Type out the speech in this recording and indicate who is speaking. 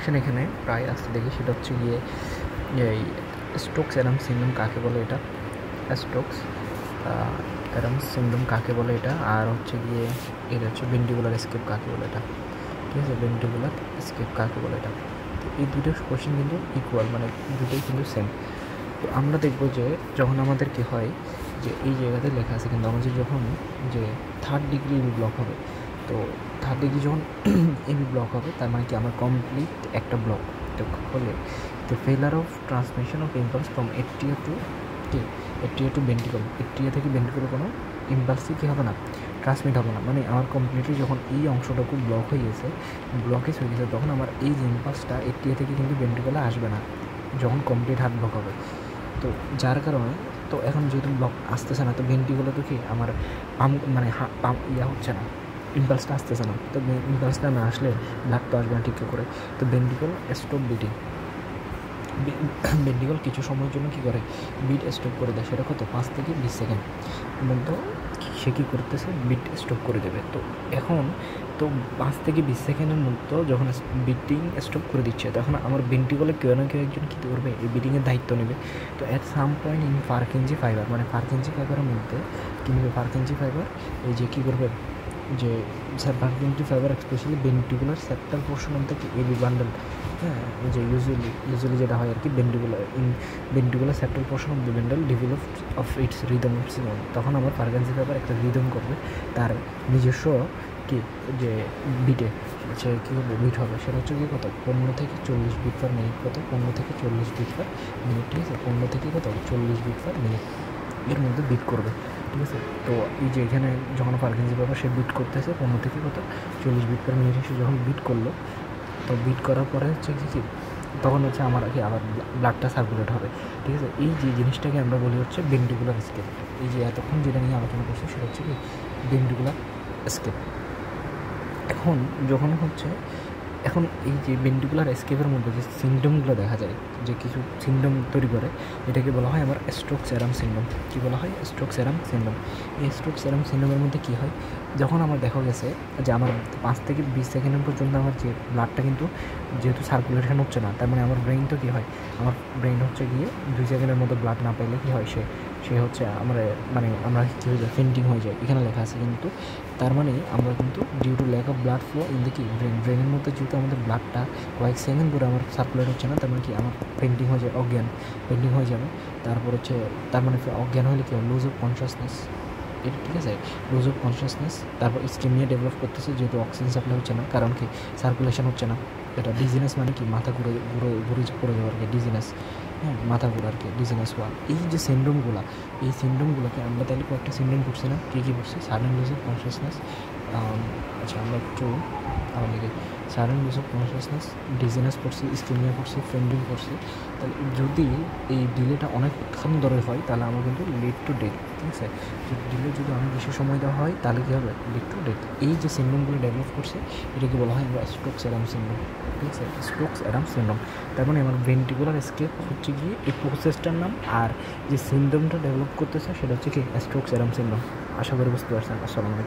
Speaker 1: Question এখানে প্রায় আসতে দেখি, সেটা হচ্ছে গিয়ে এই স্টোকস অ্যাডামস সিনড্রোম কাকে বলে, এটা স্টোকস অ্যাডামস সিনড্রোম কাকে বলে এটা, আর হচ্ছে গিয়ে এটা হচ্ছে ভেন্ট্রিকুলার এসকেপ কাকে বলে এটা, ঠিক আছে, ভেন্ট্রিকুলার এসকেপ কাকে বলে এটা। তো এই দুটো কোয়েশ্চেন কিন্তু ইকুয়াল, মানে দুটোই কিন্তু সেম। তো আমরা দেখবো যে যখন আমাদের কি হয় যে এই জায়গাতে লেখা আছে কিন্তু আমাদের যখন যে থার্ড ডিগ্রি এবি ব্লক হবে, তো থার্ড ডিগ্রি যখন এবি ব্লক হবে তার মানে কি আমার কমপ্লিট একটা ব্লক হলে the failure of transmission of impulse from atria to atria to ventricle, atria থেকে ভেন্ট্রিকলে কোনো ইম্পালসই কী হবে না, ট্রান্সমিট হবে না। মানে আমার কমপ্লিটলি যখন এই অংশটুকু ব্লক হয়ে গেছে, ব্লকেজ হয়ে গেছে, তখন আমার এই যে ইম্পালসটা এট্রিয়া থেকে কিন্তু ভেন্ট্রিকলে আসবে না যখন কমপ্লিট হার্ট ব্লক হবে। তো যার কারণে তো এখন যেহেতু ব্লক আসতেছে না, তো ভেন্ট্রিকলে তো কি আমার মানে পাম্প হচ্ছে না, ইম্পালসটা আসতেছে না। তো ইম্পালসটা না আসলে ব্লাড তো আসবে না ঠিক করে। তো ভেন্ট্রিকল স্টপ বিটিং, ভেন্ট্রিকল কিছু সময়ের জন্য কী করে বিট স্টপ করে দেয়, সেটা কত 5 থেকে 20 সেকেন্ড মধ্যে সে কী করতেছে বিট স্টপ করে দেবে। তো এখন তো 5 থেকে 20 সেকেন্ডের মধ্যে যখন বিটিং স্টপ করে দিচ্ছে, তখন আমার ভেন্ট্রিকলে কেউ না কেউ একজন কী করবে, এই বিটিংয়ের দায়িত্ব নেবে। তো at some point in Purkinje fibre, মানে পারকিনজি ফাইবারের মধ্যে কী নেবে, পারকিনজি ফাইবার এই যে কী করবে যে Purkinje fibre specially ventricular septal portion of the AV bundle, হ্যাঁ, যে ইউজুয়ালি যেটা হয় আর কি, ventricular septal portion of the bundle develop of its rhythm, তখন আমার পারকিনজি ফাইবার একটা রিদম করবে তার নিজস্ব কি যে বিটে, সে কী হবে বিট হবে, সেটা হচ্ছে কি কত 15 থেকে 40 বিট পার মিনিট, কত 15 থেকে 40 বিট পার মিনিট, ঠিক আছে, 15 থেকে কত 40 বিট পার মিনিট এর মধ্যে বিট করবে, ঠিক আছে। তো এই যে এখানে যখন পারকিনজি ফাইবার সে বিট করতেছে 15 থেকে কত 40 বিট পার মিনিট, সে যখন বিট করলো, তো বিট করার পরে হচ্ছে কি তখন হচ্ছে আমার কি আবার ব্লাডটা সার্কুলেট হবে, ঠিক আছে। এই যে জিনিসটাকে আমরা বলি হচ্ছে ভেন্ট্রিকুলার এসকেপ। এই যে এতক্ষণ যেটা নিয়ে আলোচনা করছি সেটা হচ্ছে কি ভেন্ট্রিকুলার এসকেপ। এখন যখন হচ্ছে এখন এই যে ভেন্ট্রিকুলার এসকেপের মধ্যে যে সিমটমগুলো দেখা যায়, যে কিছু সিমটম তৈরি করে, এটাকে বলা হয় আমার স্ট্রোকস অ্যাডামস সিনড্রোম। কী বলা হয়, স্ট্রোকস অ্যাডামস সিনড্রোম। এই স্ট্রোকস অ্যাডামস সিনড্রোমের মধ্যে কী হয়, যখন আমার দেখা গেছে যে আমার 5 থেকে 20 সেকেন্ড পর্যন্ত আমার যে ব্লাডটা কিন্তু যেহেতু সার্কুলেশন হচ্ছে না, তার মানে আমার ব্রেইন তো কী হয়, আমার ব্রেইন হচ্ছে গিয়ে 2 সেকেন্ডের মধ্যে ব্লাড না পেলে কী হয়, সে হচ্ছে আমরা মানে আমরা কী হয়ে যায়, ফেন্টিং হয়ে যায়, এখানে লেখা আছে কিন্তু। তার মানে আমরা কিন্তু due to lack of blood flow in the কি ব্রেনের মধ্যে যেহেতু আমাদের ব্লাডটা কয়েক সেকেন্ড ধরে আমার সার্কুলেট হচ্ছে না, তার মানে কি আমার পেন্টিং হয়ে যায়, পেন্টিং হয়ে যাবে। তারপর হচ্ছে তার মানে অজ্ঞান হলে কি হয়, লুজ অফ কনসিয়াসনেস, এটা ঠিক আছে, লুজ অফ কনসিয়াসনেস। তারপর স্কিমিয়া ডেভেলপ করতেছে যেহেতু অক্সিজেন সাপ্লাই হচ্ছে না, কারণ কি সার্কুলেশন হচ্ছে না। এটা ডিজিনেস মানে কি মাথা ঘুরে পড়ে যাওয়া আর কি, ডিজিনেস, হ্যাঁ, মাথা ঘুরে আর কি, ডিজিনেস হওয়া। এই যে সিনড্রোমগুলো, এই সিনড্রোমগুলোকে আমরা তাহলে কয়েকটা সিনড্রোম করছি না, কী করছি, সাডেন লুজ অফ কনসিয়াসনেস, আচ্ছা আমরা একটু আমাদেরকে sudden lose of consciousness, dizziness করছি, স্কিমিয়া করছি, ফেন্টিং করছি। তাহলে যদি এই ডিলেটা অনেকক্ষণ ধরে হয় তাহলে আমরা কিন্তু লিড টু ডেথ, ঠিক আছে। ডিলে যদি অনেক বেশি সময় দেওয়া হয় তাহলে কী হবে, লিড টু ডেথ। এই যে সিনড্রোমগুলো ডেভেলপ করছে এটাকে বলা হয় আমরা স্ট্রোকস অ্যাডামস সিনড্রোম, ঠিক আছে, স্ট্রোকস অ্যাডামস সিনড্রোম। তার মানে আমার ভেন্ট্রিকুলার এসকেপ হচ্ছে গিয়ে এই প্রসেসটার নাম, আর যে সিনড্রোমটা ডেভেলপ করতেছে সেটা হচ্ছে কি স্ট্রোকস অ্যাডামস সিনড্রোম। আশা করি বুঝতে পারছেন। আসসালামু আলাইকুম।